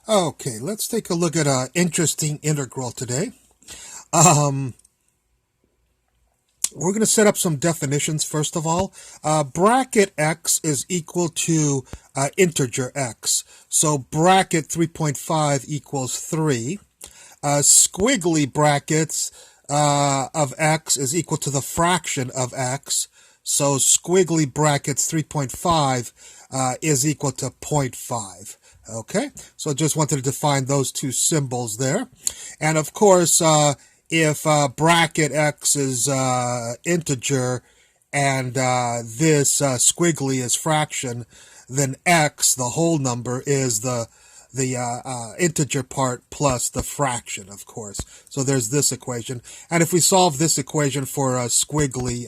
Okay, let's take a look at an interesting integral today. Um, we're going to set up some definitions first of all. Bracket x is equal to integer x. So bracket 3.5 equals 3. Squiggly brackets of x is equal to the fraction of x. So squiggly brackets 3.5 is equal to 0.5. Okay, so just wanted to define those two symbols there. And of course, if bracket x is integer and this squiggly is fraction, then x, the whole number, is the integer part plus the fraction, of course. So there's this equation. And if we solve this equation for a squiggly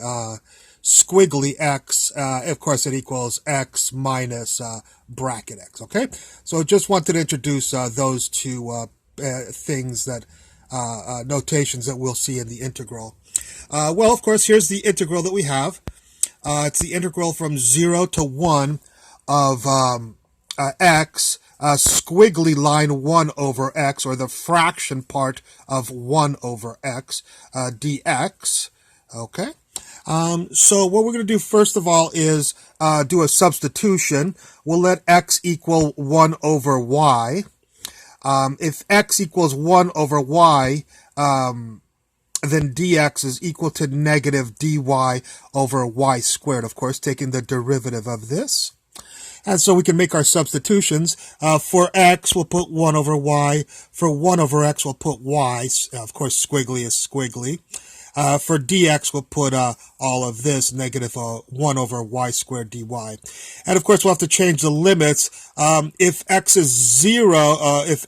x, of course it equals x minus bracket x, okay? So just wanted to introduce those two things that, notations that we'll see in the integral. Well, of course, here's the integral that we have. It's the integral from 0 to 1 of x, squiggly line 1 over x, or the fraction part of 1 over x, dx, okay? So what we're going to do first of all is do a substitution. We'll let x equal 1 over y. If x equals 1 over y, then dx is equal to negative dy over y squared, of course, taking the derivative of this. And so we can make our substitutions. For x, we'll put 1 over y. For 1 over x, we'll put y. Of course, squiggly is squiggly. For dx, we'll put all of this, negative 1 over y squared dy. And of course, we'll have to change the limits. If x is 0, if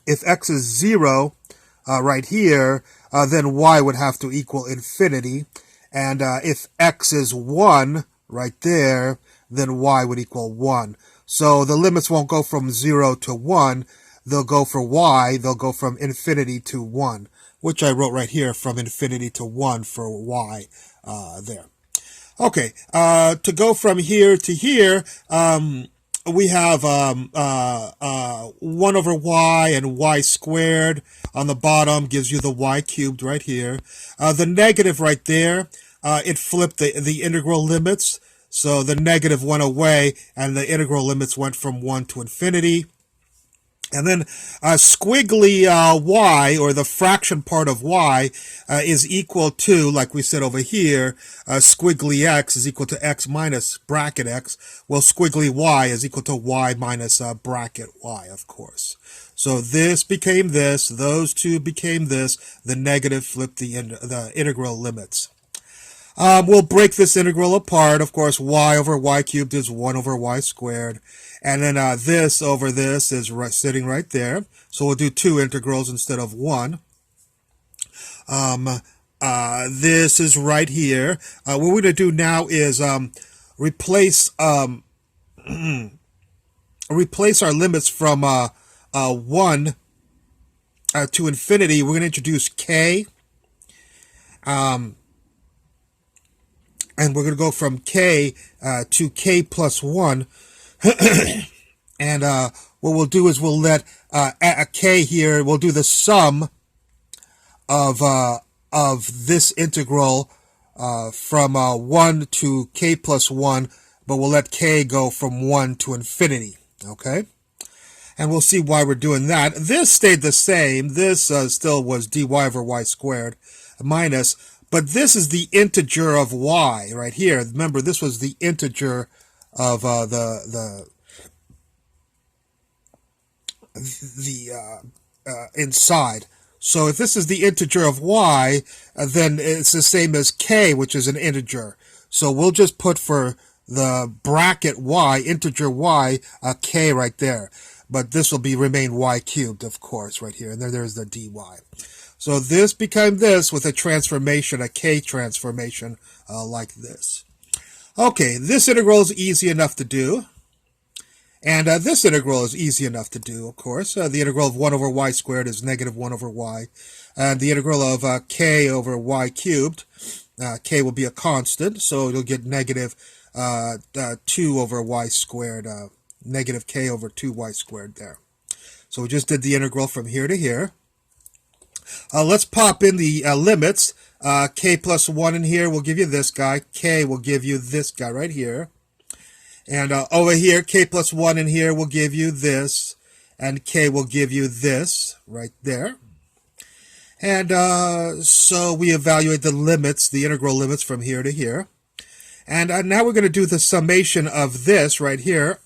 x is 0 right here, then y would have to equal infinity. And if x is 1 right there, then y would equal 1. So the limits won't go from 0 to 1. They'll go for y, they'll go from infinity to 1, which I wrote right here, from infinity to 1 for y there. Okay, to go from here to here, we have 1 over y and y squared on the bottom gives you the y cubed right here. The negative right there, it flipped the integral limits. So the negative went away and the integral limits went from 1 to infinity. And then squiggly y, or the fraction part of y, is equal to, like we said over here, squiggly x is equal to x minus bracket x. Well, squiggly y is equal to y minus bracket y, of course. So this became this, those two became this, the negative flipped the integral limits. We'll break this integral apart. Of course, y over y cubed is 1 over y squared. And then this over this is sitting right there. So we'll do two integrals instead of one. This is right here. What we're going to do now is replace replace our limits from 1 to infinity. We're going to introduce k. And we're going to go from k to k plus 1. And what we'll do is we'll let a k here, we'll do the sum of this integral from 1 to k plus 1, but we'll let k go from 1 to infinity, okay? And we'll see why we're doing that. This stayed the same. This still was dy over y squared minus, but this is the integer of y right here. Remember, this was the integer of the inside. So if this is the integer of y, then it's the same as k, which is an integer. So we'll just put for the bracket y, integer y, k right there. But this will remain y cubed, of course, right here. And there's the dy. So this became this with a transformation, a k transformation, like this. Okay, this integral is easy enough to do. And this integral is easy enough to do, of course. The integral of 1 over y squared is negative 1 over y. And the integral of k over y cubed, k will be a constant, so you'll get negative 2 over y squared negative k over 2y squared there. So we just did the integral from here to here. Let's pop in the limits. K plus 1 in here will give you this guy. K will give you this guy right here. And over here, k plus 1 in here will give you this. And k will give you this right there. And so we evaluate the limits, the integral limits from here to here. And now we're going to do the summation of this right here.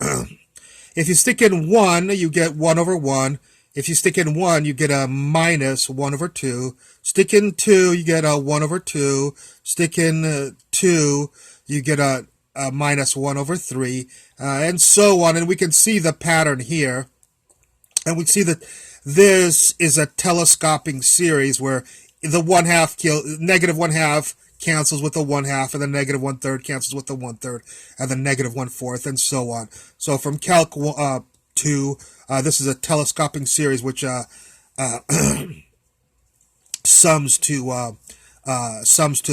If you stick in 1, you get 1 over 1. If you stick in 1, you get a minus 1 over 2. Stick in 2, you get a 1 over 2. Stick in 2, you get a minus 1 over 3, and so on. And we can see the pattern here. And we see that this is a telescoping series where the negative 1/2 cancels with the 1/2, and the negative 1/3 cancels with the 1/3, and the negative 1/4, and so on. So from Calc 2, this is a telescoping series which sums to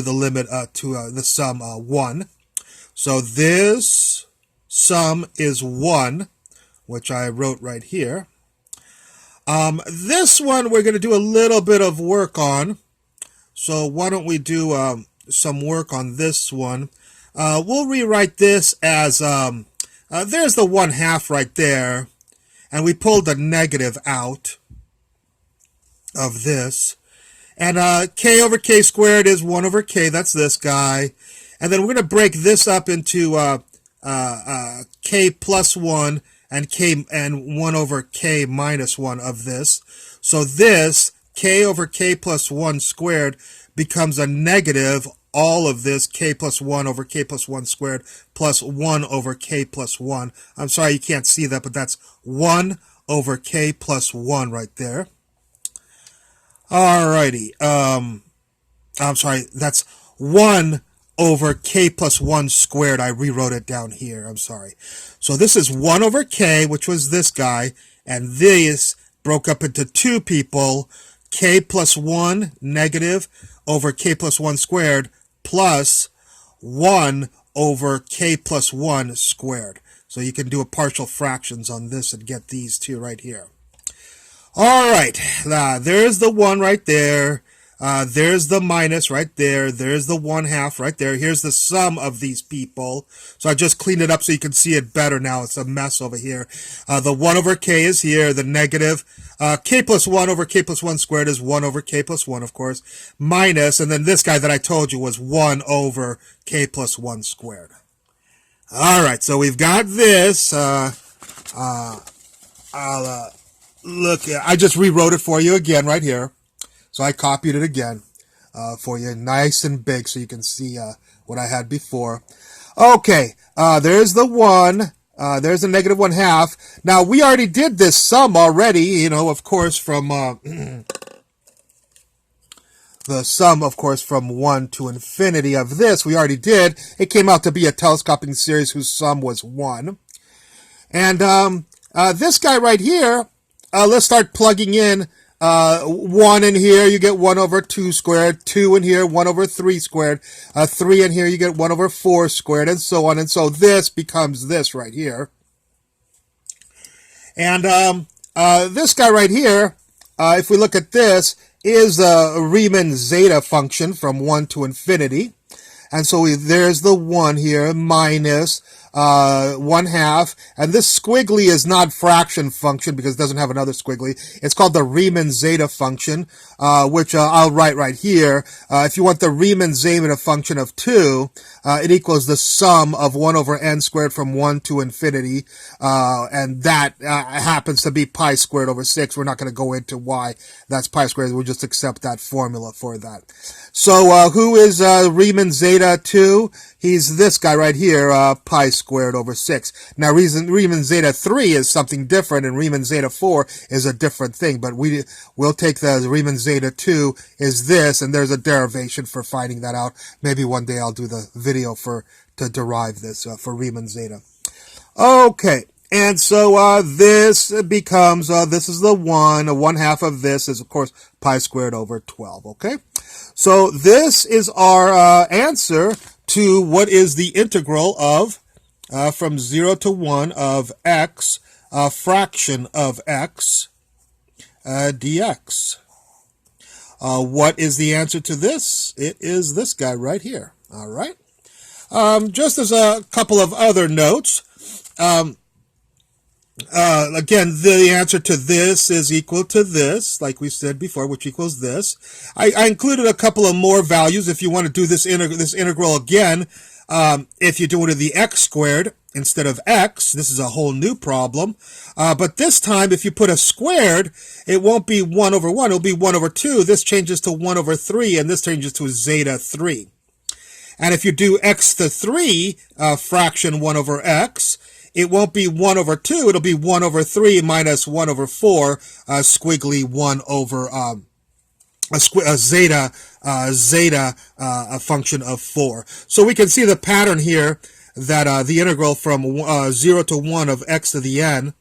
the limit to the sum 1. So this sum is 1, which I wrote right here. This one we're going to do a little bit of work on. So why don't we do some work on this one? We'll rewrite this as, there's the 1/2 right there. And we pulled the negative out of this. And k over k squared is 1 over k. That's this guy. And then we're going to break this up into k plus 1 and 1 over k minus 1 of this. So this k over k plus 1 squared becomes a negative all of this k plus 1 over k plus 1 squared plus 1 over k plus 1. I'm sorry you can't see that, but that's 1 over k plus 1 right there. Alrighty. I'm sorry, that's 1 over k plus 1 squared. I rewrote it down here. I'm sorry. So this is 1 over k, which was this guy, and this broke up into two people, k plus 1 negative over k plus 1 squared plus 1 over k plus 1 squared. So you can do a partial fractions on this and get these two right here. All right, there's the 1 right there. There's the minus right there. There's the 1/2 right there. Here's the sum of these people. So I just cleaned it up so you can see it better now. It's a mess over here. The 1 over k is here. The negative k plus 1 over k plus 1 squared is 1 over k plus 1, of course, minus, and then this guy that I told you was 1 over k plus 1 squared. All right, so we've got this. Look, I just rewrote it for you again right here. So I copied it again for you, nice and big, so you can see what I had before. Okay, there's the 1. There's the negative 1/2. Now, we already did this sum already, you know, of course, from the sum, of course, from 1 to infinity of this. We already did. It came out to be a telescoping series whose sum was 1. And this guy right here, let's start plugging in 1 in here, you get 1 over 2 squared. 2 in here, 1 over 3 squared. 3 in here, you get 1 over 4 squared, and so on. And so this becomes this right here. And this guy right here, if we look at this, is a Riemann Zeta function from 1 to infinity. And so there's the 1 here, minus 1/2, and this squiggly is not fraction function because it doesn't have another squiggly. It's called the Riemann Zeta function, which I'll write right here. If you want the Riemann Zeta function of 2, it equals the sum of 1 over n squared from 1 to infinity, and that happens to be pi squared over 6. We're not going to go into why that's pi squared. We'll just accept that formula for that. So who is Riemann Zeta 2? He's this guy right here, pi squared over 6. Now, Riemann Zeta 3 is something different, and Riemann Zeta 4 is a different thing. But we'll take the Riemann Zeta 2 is this, and there's a derivation for finding that out. Maybe one day I'll do the video to derive this for Riemann Zeta. Okay. And so this becomes, this is the 1. 1/2 of this is, of course, pi squared over 12, okay? So this is our answer to what is the integral of from 0 to 1 of x, a fraction of x, dx. What is the answer to this? It is this guy right here. All right. Just as a couple of other notes, again, the answer to this is equal to this, like we said before, which equals this. I included a couple of more values if you want to do this integral again. If you do it to the x squared instead of x, this is a whole new problem. But this time, if you put a squared, it won't be 1 over 1. It'll be 1 over 2. This changes to 1 over 3, and this changes to zeta 3. And if you do x to the 3, fraction 1 over x, it won't be 1 over 2. It'll be 1 over 3 minus 1 over 4, squiggly 1 over zeta, a function of 4. So we can see the pattern here that the integral from 0 to 1 of x to the n,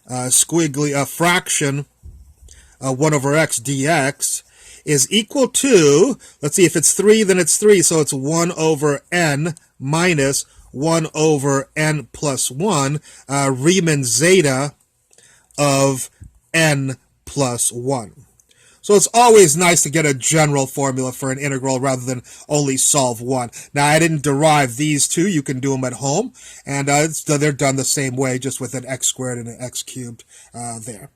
squiggly, a fraction 1 over x dx, is equal to, let's see, if it's 3, then it's 3, so it's 1 over n minus 1 over n plus 1, Riemann Zeta of n plus 1. So it's always nice to get a general formula for an integral rather than only solve one. Now, I didn't derive these two. You can do them at home, and they're done the same way, just with an x squared and an x cubed there.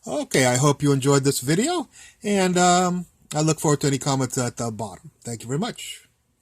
Okay, I hope you enjoyed this video, and I look forward to any comments at the bottom. Thank you very much.